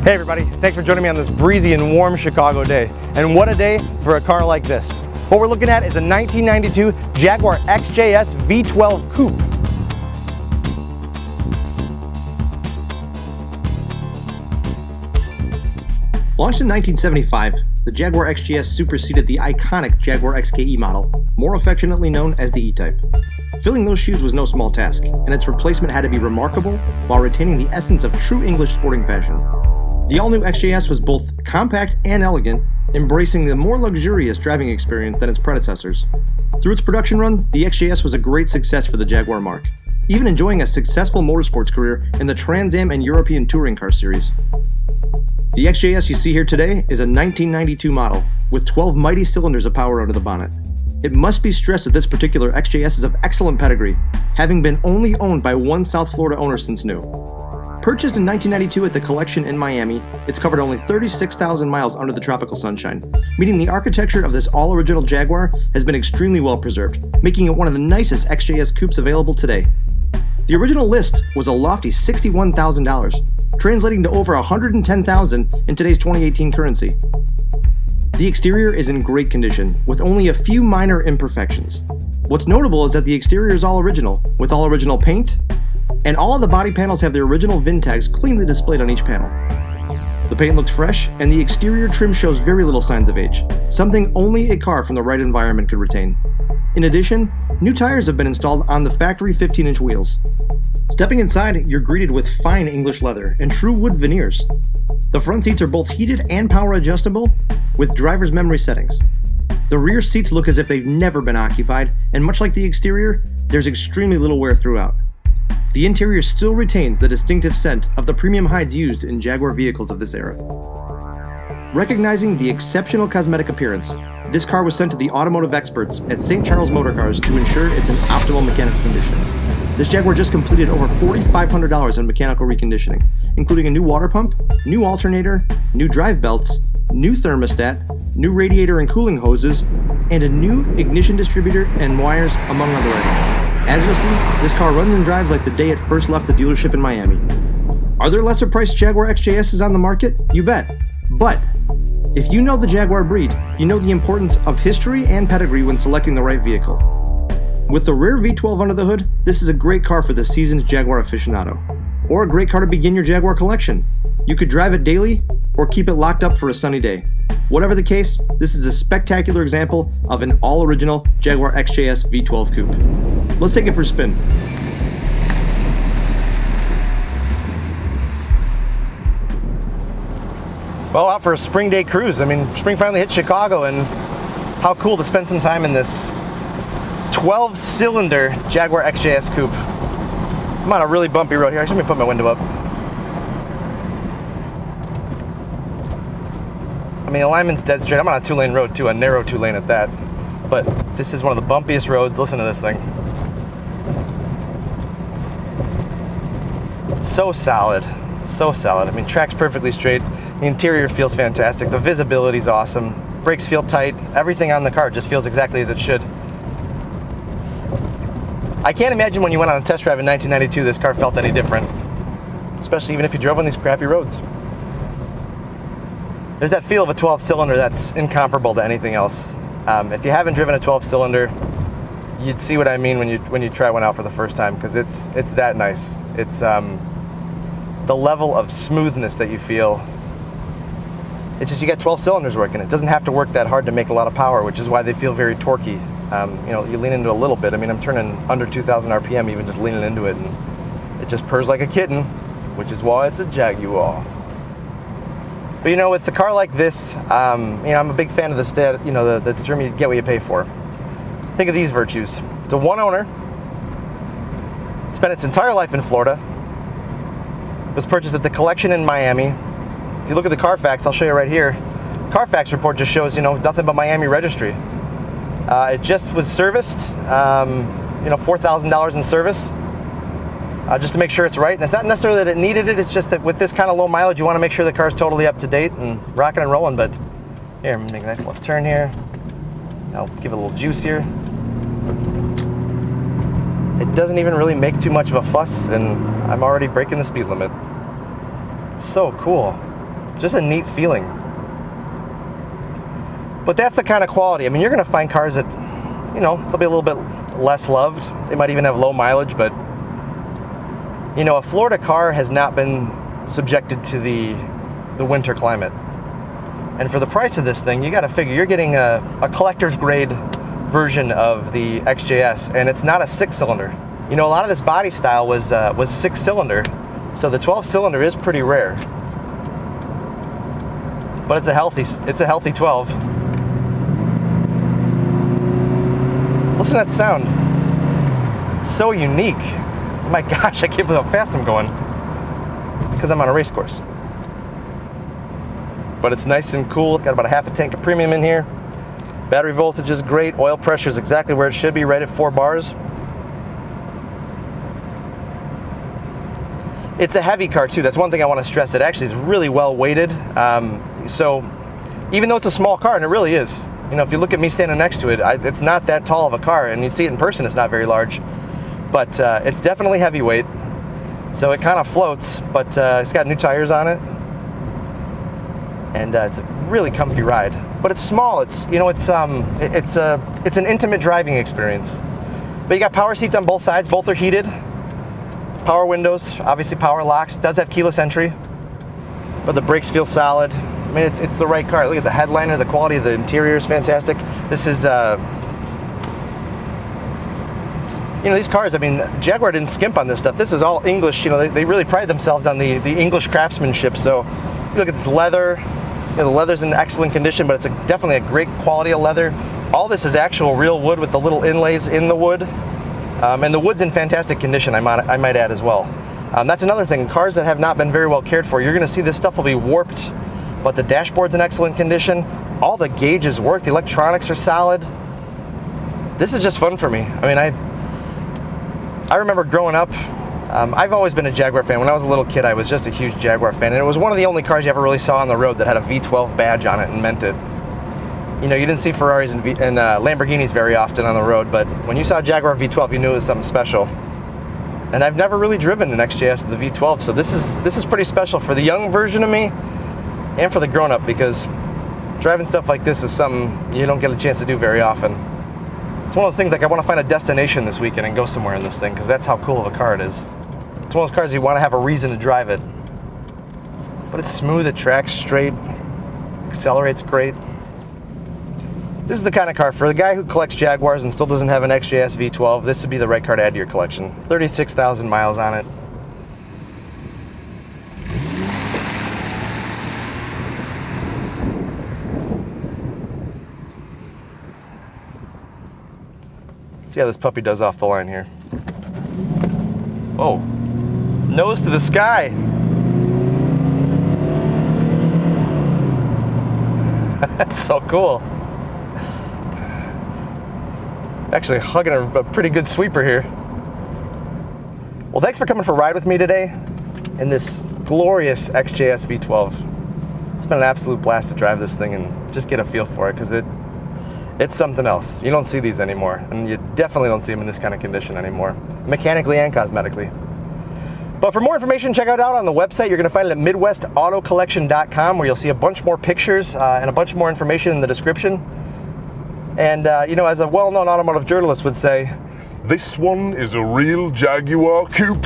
Hey everybody, thanks for joining me on this breezy and warm Chicago day. And what a day for a car like this. What we're looking at is a 1992 Jaguar XJS V12 Coupe. Launched in 1975, the Jaguar XJS superseded the iconic Jaguar XKE model, more affectionately known as the E-Type. Filling those shoes was no small task, and its replacement had to be remarkable while retaining the essence of true English sporting fashion. The all-new XJS was both compact and elegant, embracing the more luxurious driving experience than its predecessors. Through its production run, the XJS was a great success for the Jaguar marque, even enjoying a successful motorsports career in the Trans Am and European Touring Car Series. The XJS you see here today is a 1992 model, with 12 mighty cylinders of power under the bonnet. It must be stressed that this particular XJS is of excellent pedigree, having been only owned by one South Florida owner since new. Purchased in 1992 at the collection in Miami, it's covered only 36,000 miles under the tropical sunshine, meaning the architecture of this all-original Jaguar has been extremely well preserved, making it one of the nicest XJS coupes available today. The original list was a lofty $61,000, translating to over $110,000 in today's 2018 currency. The exterior is in great condition, with only a few minor imperfections. What's notable is that the exterior is all original, with all original paint, and all of the body panels have their original VIN tags cleanly displayed on each panel. The paint looks fresh, and the exterior trim shows very little signs of age, something only a car from the right environment could retain. In addition, new tires have been installed on the factory 15-inch wheels. Stepping inside, you're greeted with fine English leather and true wood veneers. The front seats are both heated and power adjustable, with driver's memory settings. The rear seats look as if they've never been occupied, and much like the exterior, there's extremely little wear throughout. The interior still retains the distinctive scent of the premium hides used in Jaguar vehicles of this era. Recognizing the exceptional cosmetic appearance, this car was sent to the automotive experts at St. Charles Motor Cars to ensure it's in optimal mechanical condition. This Jaguar just completed over $4,500 in mechanical reconditioning, including a new water pump, new alternator, new drive belts, new thermostat, new radiator and cooling hoses, and a new ignition distributor and wires, among other items. As you'll see, this car runs and drives like the day it first left the dealership in Miami. Are there lesser priced Jaguar XJSs on the market? You bet. But if you know the Jaguar breed, you know the importance of history and pedigree when selecting the right vehicle. With the rear V12 under the hood, this is a great car for the seasoned Jaguar aficionado, or a great car to begin your Jaguar collection. You could drive it daily or keep it locked up for a sunny day. Whatever the case, this is a spectacular example of an all-original Jaguar XJS V12 Coupe. Let's take it for a spin. Well, out for a spring day cruise. I mean, spring finally hit Chicago, and how cool to spend some time in this 12-cylinder Jaguar XJS Coupe. I'm on a really bumpy road here. Actually, let me put my window up. I mean, the alignment's dead straight. I'm on a 2-lane road too, a narrow 2-lane at that. But this is one of the bumpiest roads. Listen to this thing. It's so solid, so solid. I mean, track's perfectly straight. The interior feels fantastic. The visibility's awesome. Brakes feel tight. Everything on the car just feels exactly as it should. I can't imagine when you went on a test drive in 1992 this car felt any different, especially even if you drove on these crappy roads. There's that feel of a 12-cylinder that's incomparable to anything else. If you haven't driven a 12-cylinder, you'd see what I mean when you try one out for the first time, because it's that nice. It's the level of smoothness that you feel. It's just you got 12 cylinders working. It doesn't have to work that hard to make a lot of power, which is why they feel very torquey. You know, you lean into a little bit. I mean, I'm turning under 2,000 RPM even just leaning into it, and it just purrs like a kitten, which is why it's a Jaguar. But you know, with a car like this, you know, I'm a big fan of the term you get what you pay for. Think of these virtues. It's a one owner, spent its entire life in Florida, was purchased at the collection in Miami. If you look at the Carfax, I'll show you right here. Carfax report just shows, you know, nothing but Miami registry. It just was serviced, you know, $4,000 in service, just to make sure it's right. And it's not necessarily that it needed it, it's just that with this kind of low mileage, you want to make sure the car's totally up to date and rocking and rolling. But here, I'm gonna make a nice left turn here. I'll give it a little juice here. It doesn't even really make too much of a fuss, and I'm already breaking the speed limit. So cool. just a neat feeling. But that's the kind of quality. I mean, you're going to find cars that, you know, they'll be a little bit less loved. They might even have low mileage, but, you know, a Florida car has not been subjected to the winter climate. And for the price of this thing, you got to figure you're getting a collector's grade version of the XJS, and it's not a 6-cylinder. You know, a lot of this body style was 6-cylinder, so the 12-cylinder is pretty rare. But it's a healthy 12. Listen to that sound. It's so unique. Oh my gosh, I can't believe how fast I'm going. Because I'm on a race course. But it's nice and cool. Got about a half a tank of premium in here. Battery voltage is great. Oil pressure is exactly where it should be, right at 4 bars. It's a heavy car too. That's one thing I want to stress. It actually is really well weighted. So even though it's a small car, and it really is, you know, if you look at me standing next to it, it's not that tall of a car, and you see it in person, it's not very large. But it's definitely heavyweight. So it kind of floats, but it's got new tires on it. And it's a really comfy ride. But it's small. It's, you know, it's an intimate driving experience. But you got power seats on both sides. Both are heated. Power windows, obviously power locks. It does have keyless entry, but the brakes feel solid. I mean, it's the right car. Look at the headliner. The quality of the interior is fantastic. This is, you know, these cars, I mean, Jaguar didn't skimp on this stuff. This is all English. You know, they really pride themselves on the English craftsmanship. So you look at this leather. You know, the leather's in excellent condition, but it's definitely a great quality of leather. All this is actual real wood with the little inlays in the wood. And the wood's in fantastic condition, I might add as well. That's another thing. Cars that have not been very well cared for, you're going to see this stuff will be warped, but the dashboard's in excellent condition. All the gauges work. The electronics are solid. This is just fun for me. I mean, I remember growing up, I've always been a Jaguar fan. When I was a little kid, I was just a huge Jaguar fan, and it was one of the only cars you ever really saw on the road that had a V12 badge on it and meant it. You know, you didn't see Ferraris and Lamborghinis very often on the road, but when you saw Jaguar V12, you knew it was something special. And I've never really driven an XJS with the V12, so this is pretty special for the young version of me and for the grown-up, because driving stuff like this is something you don't get a chance to do very often. It's one of those things, like, I want to find a destination this weekend and go somewhere in this thing, because that's how cool of a car it is. It's one of those cars you want to have a reason to drive it. But it's smooth, it tracks straight, accelerates great. This is the kind of car, for the guy who collects Jaguars and still doesn't have an XJS V12, this would be the right car to add to your collection. 36,000 miles on it. Let's see how this puppy does off the line here. Oh, nose to the sky. That's so cool. Actually hugging a pretty good sweeper here. Well, thanks for coming for a ride with me today in this glorious XJS V12. It's been an absolute blast to drive this thing and just get a feel for it, because it's something else. You don't see these anymore, and you definitely don't see them in this kind of condition anymore, mechanically and cosmetically. But for more information, check it out on the website. You're going to find it at MidwestAutoCollection.com, where you'll see a bunch more pictures and a bunch more information in the description. And, you know, as a well-known automotive journalist would say, this one is a real Jaguar Coupe.